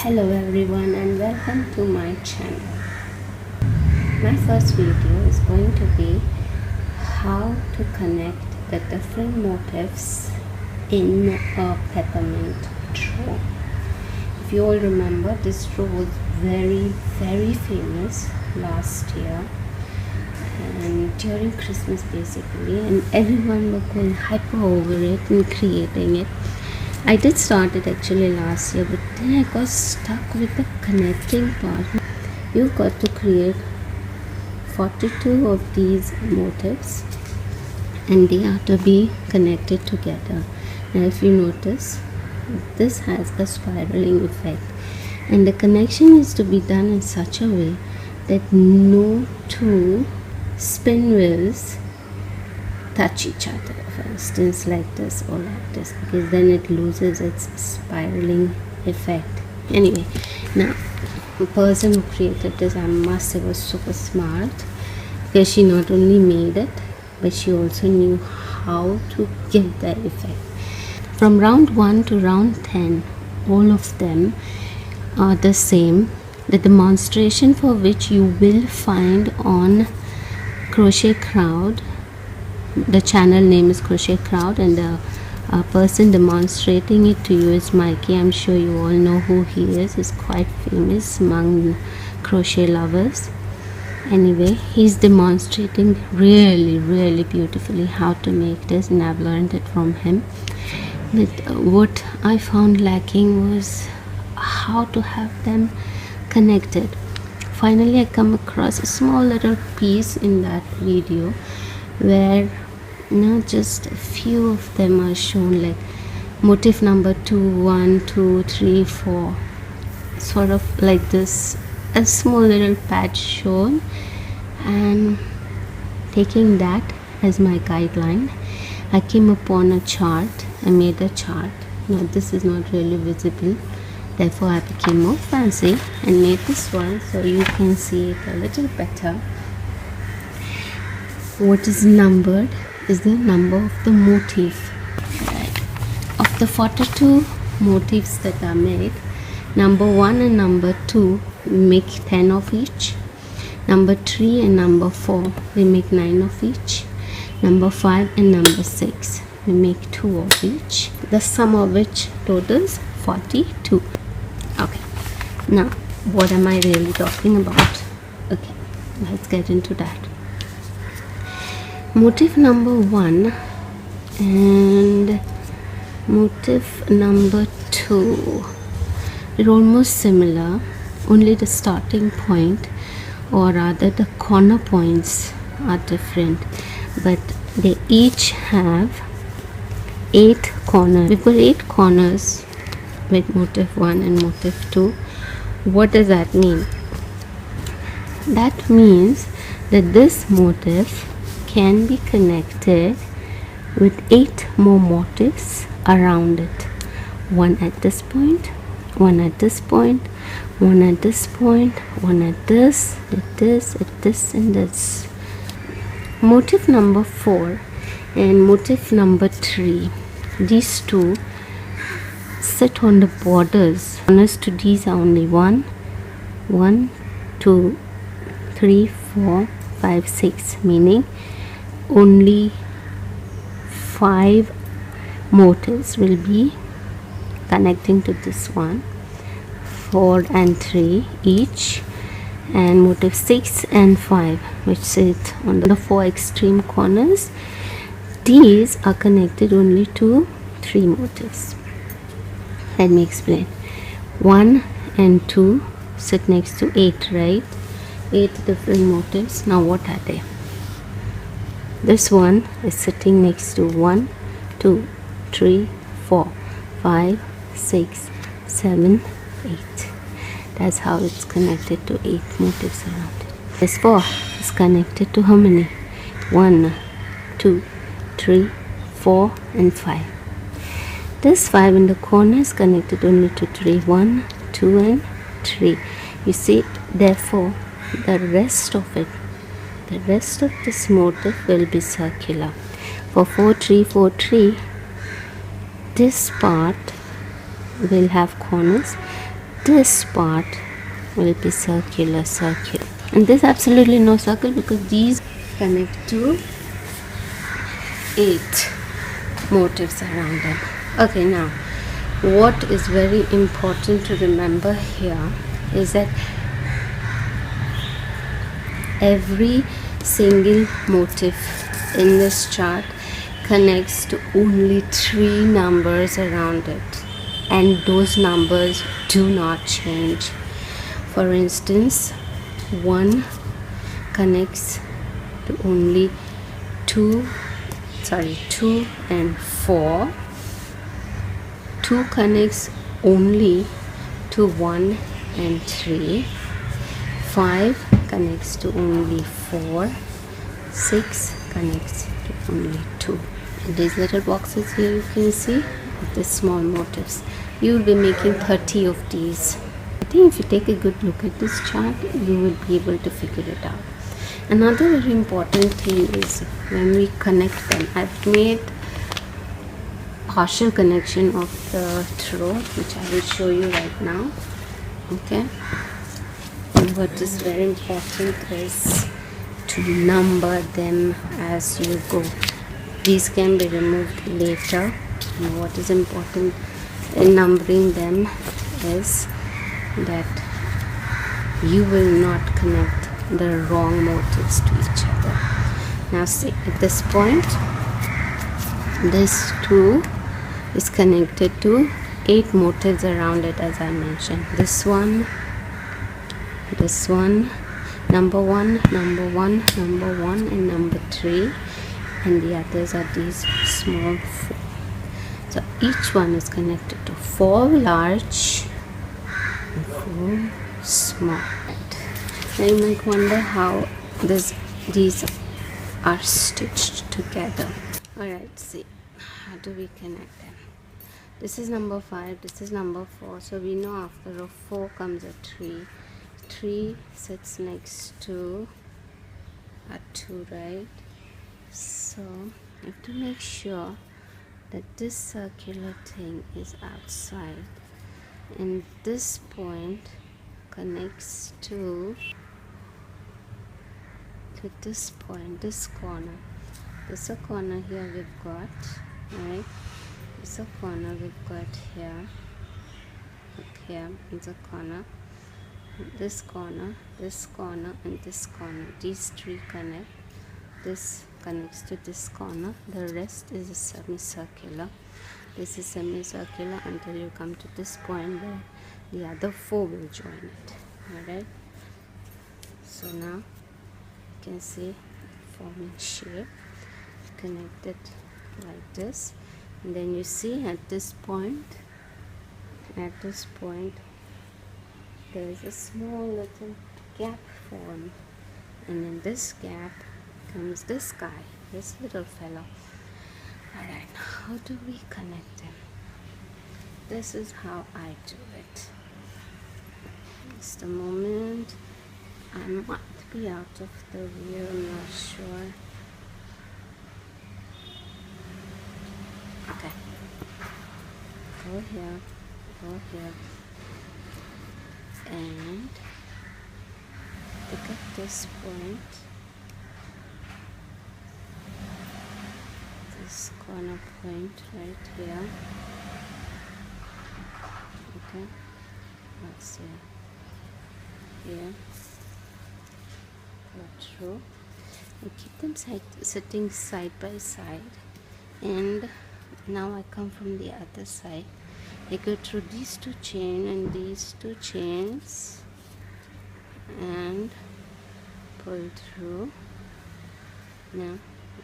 Hello everyone and welcome to my channel. My first video is going to be how to connect the different motifs in a peppermint draw. If you all remember, this draw was very famous last year and during Christmas basically, and everyone was going hyper over it and creating it. I did start it actually last year, but then I got stuck with the connecting part. You got to create 42 of these motifs and they are to be connected together. Now if you notice, this has a spiraling effect and the connection is to be done in such a way that no two spin wheels touch each other, for instance like this or like this, because then it loses its spiraling effect. Anyway, now the person who created this, I must say, was super smart, because she not only made it but she also knew how to give that effect. From round 1 to round 10, all of them are the same. The demonstration for which you will find on Crochet Crowd. The channel name is Crochet Crowd and the person demonstrating it to you is Mikey. I'm sure you all know who he is. He's quite famous among crochet lovers. Anyway, he's demonstrating really beautifully how to make this, and I've learned it from him. But what I found lacking was how to have them connected. Finally, I come across a small little piece in that video where just a few of them are shown, like motif number 2, 1, 2, 3, 4, sort of like this, a small little patch shown, and taking that as my guideline, I came upon a chart. I made a chart. Now this is not really visible, therefore I became more fancy and made this one so you can see it a little better. What is numbered is the number of the motif. Of the 42 motifs that are made, number 1 and number 2 we make 10 of each, number 3 and number 4 we make 9 of each, number 5 and number 6 we make 2 of each, the sum of which totals 42. Okay, now what am I really talking about? Okay, let's get into that. Motif number 1 and motif number 2 are almost similar, only the starting point, or rather the corner points are different, but they each have 8 corners. We've got 8 corners with motif 1 and motif 2. What does that mean? That means that this motif can be connected with 8 more motifs around it. One at this point, one at this point, one at this point, one at this, at this, at this, and this. Motif number 4 and motif number 3, these two sit on the borders. Corners to these are only 1, 2, 3, 4, 5, 6, meaning only 5 motifs will be connecting to this one, 4 and 3 each, and motif 6 and 5 which sit on the 4 extreme corners, these are connected only to 3 motifs. Let me explain. 1 and 2 sit next to 8, right? 8 different motifs. Now what are they? This one is sitting next to 1, 2, 3, 4, 5, 6, 7, 8. That's how it's connected to 8 motifs around it. This 4 is connected to how many? 1, 2, 3, 4 and 5. This 5 in the corner is connected only to 3, 1, 2 and 3. You see, therefore the rest of this motif will be circular. For 4, 3, 4, 3, this part will have corners, this part will be circular, and there's absolutely no circle because these connect to 8 motifs around them. Okay, now what is very important to remember here is that every single motif in this chart connects to only 3 numbers around it, and those numbers do not change. For instance, 1 connects to only 2 and 4. 2 connects only to 1 and 3. 5 connects to only 4. 6 connects to only 2. And these little boxes here you can see the small motifs. You will be making 30 of these. I think if you take a good look at this chart, you will be able to figure it out. Another very important thing is when we connect them. I've made partial connection of the throat, which I will show you right now. Okay. And what is very important is to number them as you go. These can be removed later. And what is important in numbering them is that you will not connect the wrong motifs to each other. Now see, at this point, this 2 is connected to 8 motifs around it, as I mentioned. This one, number 1, number 1, number 1, and number 3, and the others are these small 4. So each one is connected to 4 large and 4 small. Now you might wonder how these are stitched together. Alright, see, how do we connect them? This is number 5, this is number 4. So we know after a 4 comes a 3. 3 sits next to a 2, right? So you have to make sure that this circular thing is outside, and this point connects to this point, this corner. This a corner here we've got, right? This a corner we've got here. Look here, it's a corner. This corner, this corner, and this corner. These 3 connect. This connects to this corner. The rest is a semicircular. This is semicircular until you come to this point where the other 4 will join it. Alright. So now you can see forming shape. Connect it like this, and then you see at this point there is a small little gap formed, and in this gap comes this guy, this little fellow. Alright, how do we connect them? This is how I do it. Just a moment. I might be out of the view, I'm not sure. Okay. Go here, and pick up this point, this corner point right here. Okay, let's see. Here, go through, and keep them sitting side by side. And now I come from the other side. I go through these 2 chains and these 2 chains and pull through. Now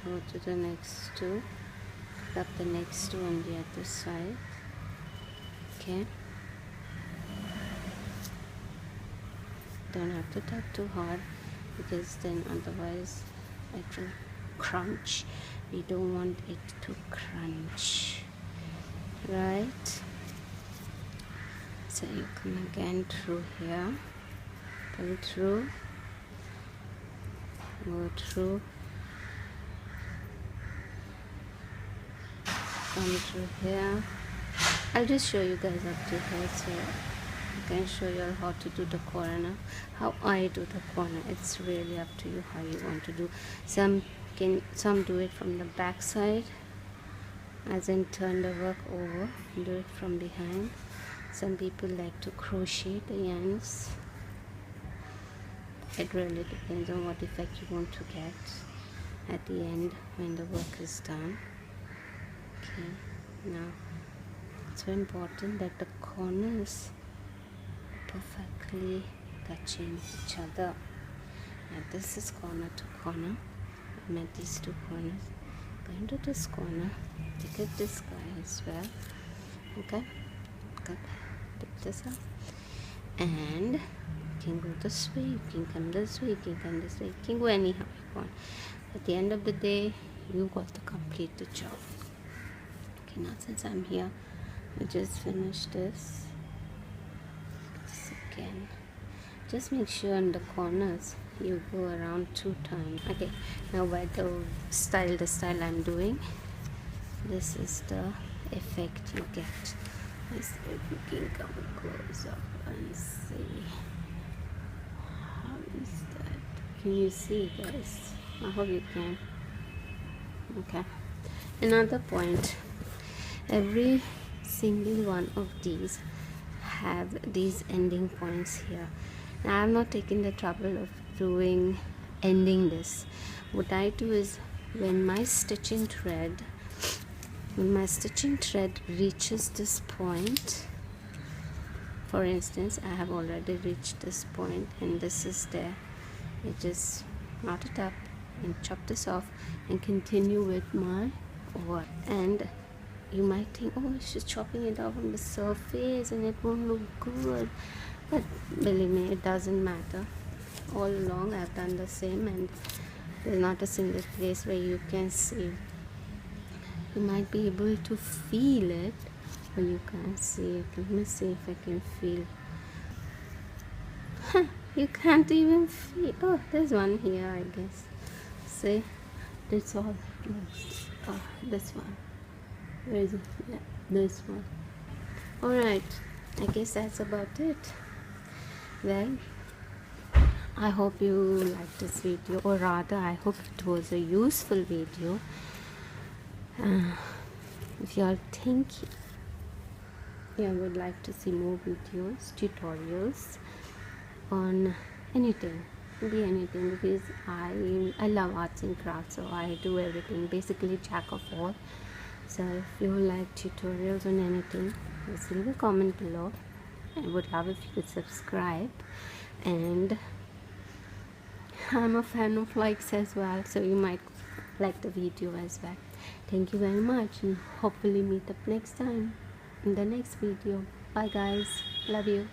go to the next 2, pick up the next 2 on the other side. Okay, don't have to tap too hard because then otherwise it will crunch. We don't want it to crunch, right? So you come again through here, pull through, go through, come through here. I'll just show you guys up to here. So I can show you how to do the corner, how I do the corner. It's really up to you how you want to do. Some do it from the back side, as in turn the work over, do it from behind. Some people like to crochet the ends. It really depends on what effect you want to get at the end when the work is done. Okay, now it's very important that the corners perfectly touching each other. Now this is corner to corner. I made these two corners. Go into this corner, pick up this guy as well. Okay, good. Pick this up, and you can go this way, you can come this way, you can come this way, you can go anyhow you want. At the end of the day, you got to complete the job. Okay, now since I'm here, I just finished this again. Just make sure in the corners you go around 2 times. Okay, now by the style I'm doing, this is the effect you get. Let's see if you can come close up and see. How is that? Can you see, guys? I hope you can. Okay, another point, every single one of these have these ending points here. Now I'm not taking the trouble of ending this. What I do is, when my stitching thread reaches this point, for instance, I have already reached this point and this is there, I just knot it up and chop this off and continue with my work. And you might think, oh, she's chopping it off on the surface and it won't look good, but believe me, it doesn't matter. All along I've done the same, and there's not a single place where you can see. You might be able to feel it, but you can't see it. Let me see if I can feel. You can't even feel. Oh, there's one here, I guess. See, that's all. Oh, this one. Where is it? Yeah, this one. Alright, I guess that's about it. Well, I hope you liked this video, or rather I hope it was a useful video. If you all think you would like to see more videos, tutorials on anything, be anything, because I love arts and crafts, so I do everything, basically jack of all. So if you like tutorials on anything, just leave a comment below. I would love if you could subscribe, and I'm a fan of likes as well, so you might like the video as well. Thank you very much, and hopefully meet up next time in the next video. Bye guys, love you.